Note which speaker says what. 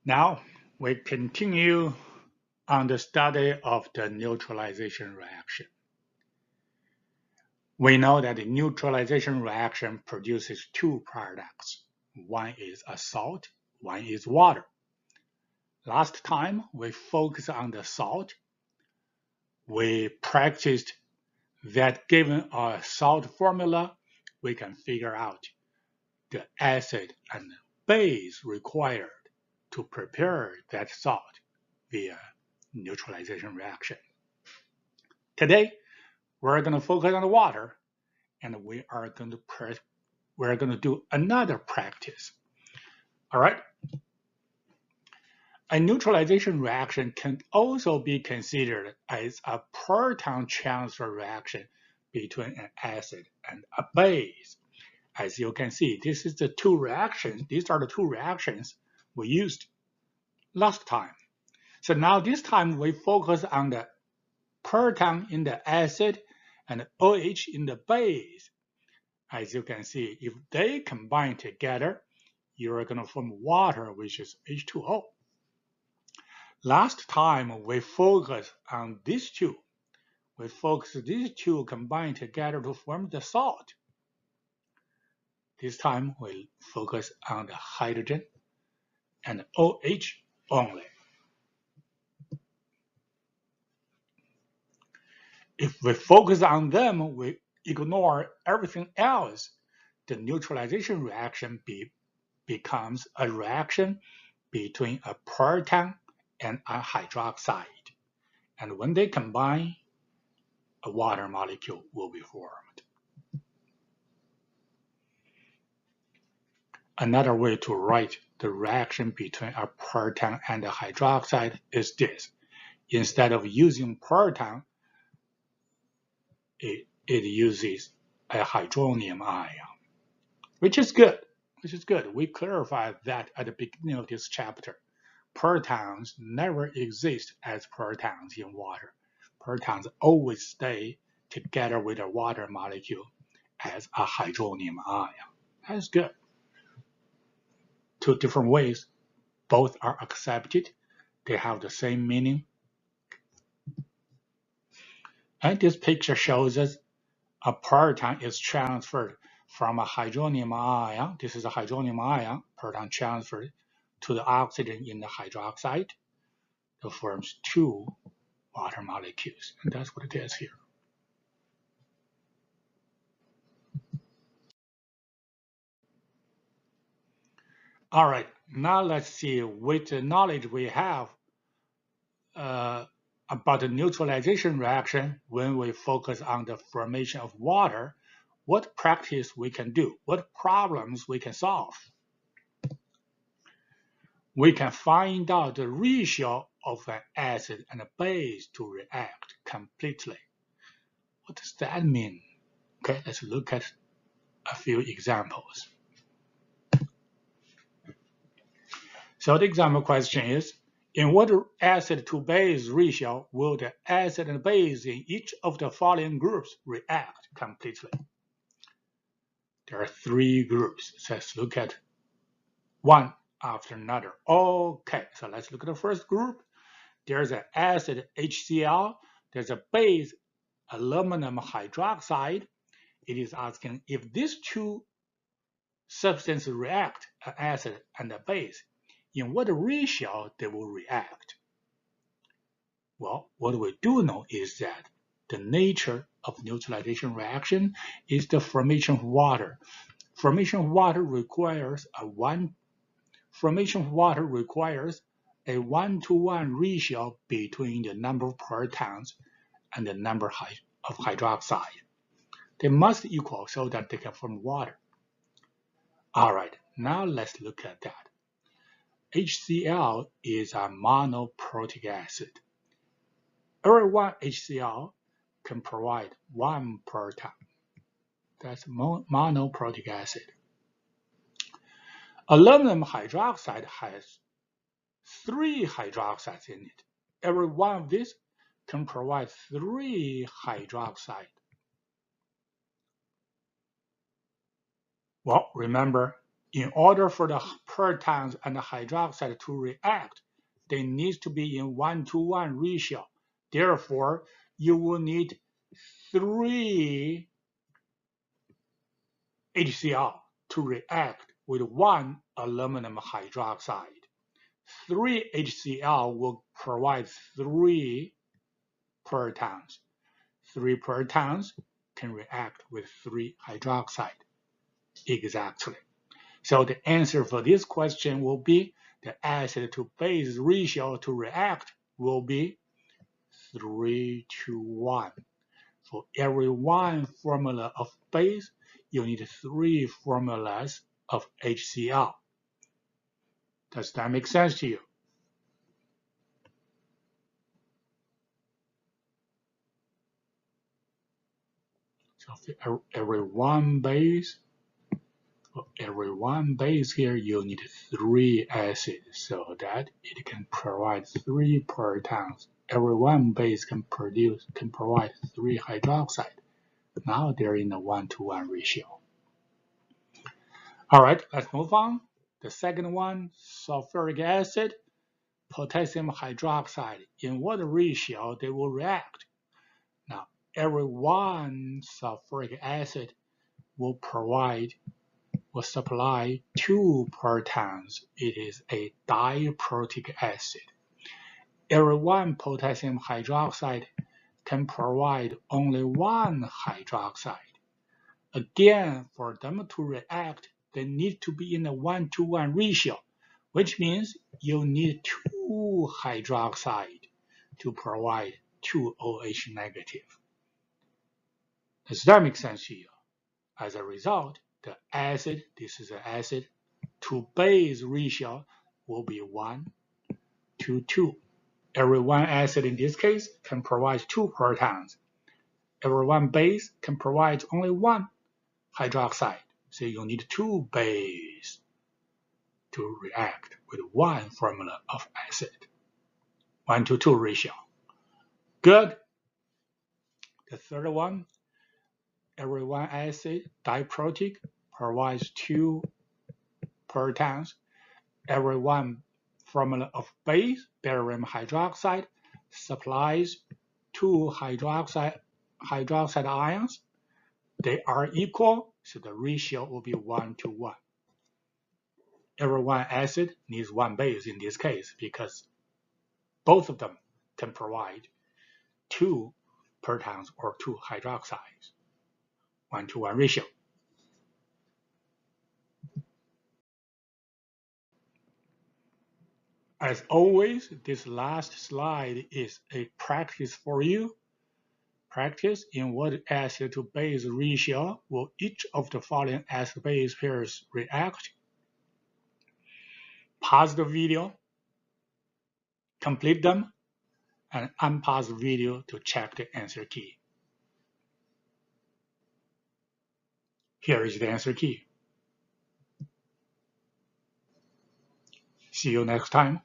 Speaker 1: Now we continue on the study of the neutralization reaction. We know that the neutralization reaction produces two products. One is a salt, one is water. Last time we focused on the salt. We practiced that given a salt formula, we can figure out the acid and base required to prepare that salt via neutralization reaction. Today, we're going to focus on the water, and we're going to do another practice. All right. A neutralization reaction can also be considered as a proton transfer reaction between an acid and a base. As you can see, these are the two reactions we used last time. So now this time we focus on the proton in the acid and OH in the base. As you can see, if they combine together, you're going to form water, which is H2O. Last time we focused on these two. We focused these two combined together to form the salt. This time we focus on the hydrogen and OH only. If we focus on them, we ignore everything else. The neutralization reaction becomes a reaction between a proton and a hydroxide. And when they combine, a water molecule will be formed. Another way to write the reaction between a proton and a hydroxide is this. Instead of using proton, it uses a hydronium ion, which is good. We clarified that at the beginning of this chapter. Protons never exist as protons in water. Protons always stay together with a water molecule as a hydronium ion. That's good. Two different ways, both are accepted. They have the same meaning. And this picture shows us a proton is transferred from a hydronium ion. This is a hydronium ion, proton transferred to the oxygen in the hydroxide. It forms two water molecules, and that's what it is here. All right, now let's see, with the knowledge we have about the neutralization reaction when we focus on the formation of water, what practice we can do, what problems we can solve. We can find out the ratio of an acid and a base to react completely. What does that mean? Okay, let's look at a few examples. So the example question is, in what acid to base ratio will the acid and base in each of the following groups react completely? There are three groups. So let's look at one after another. Okay, so let's look at the first group. There's an acid HCl. There's a base aluminum hydroxide. It is asking if these two substances react, an acid and a base, in what ratio they will react. Well, what we do know is that the nature of neutralization reaction is the formation of water. Formation of water requires a one-to-one ratio between the number of protons and the number of hydroxide. They must equal so that they can form water. All right, now let's look at that. HCl is a monoprotic acid. Every one HCl can provide one proton. That's monoprotic acid. Aluminum hydroxide has 3 hydroxides in it. Every one of these can provide 3 hydroxide. Well, remember, In order for the protons and the hydroxide to react, they need to be in 1-to-1 ratio. Therefore, you will need 3 HCl to react with 1 aluminum hydroxide. 3 HCl will provide 3 protons. 3 protons can react with 3 hydroxide. Exactly. So the answer for this question will be the acid to base ratio to react will be 3:1. For every 1 formula of base, you need 3 formulas of HCl. Does that make sense to you? So for every 1 base, for every 1 base here, you need 3 acids so that it can provide 3 protons. Every 1 base can provide 3 hydroxide. Now they're in a 1-to-1 ratio. All right, let's move on. The second one, sulfuric acid, potassium hydroxide. In what ratio they will react? Now, every 1 sulfuric acid will supply 2 protons. It is a diprotic acid. Every 1 potassium hydroxide can provide only 1 hydroxide. Again, for them to react, they need to be in a 1-to-1 ratio, which means you need 2 hydroxide to provide 2 OH negative. Does that make sense to you? As a result, the acid, this is an acid, to base ratio will be 1:2. Every 1 acid in this case can provide 2 protons. Every 1 base can provide only 1 hydroxide. So you need 2 base to react with 1 formula of acid. 1:2 ratio. Good. The third one, every 1 acid, diprotic, provides 2 protons. Every 1 formula of base, barium hydroxide, supplies 2 hydroxide ions. They are equal, so the ratio will be 1:1. Every 1 acid needs 1 base in this case because both of them can provide 2 protons or 2 hydroxides. 1:1 ratio. As always, this last slide is a practice for you. Practice in what acid to base ratio will each of the following acid base pairs react. Pause the video, complete them, and unpause the video to check the answer key. Here is the answer key. See you next time.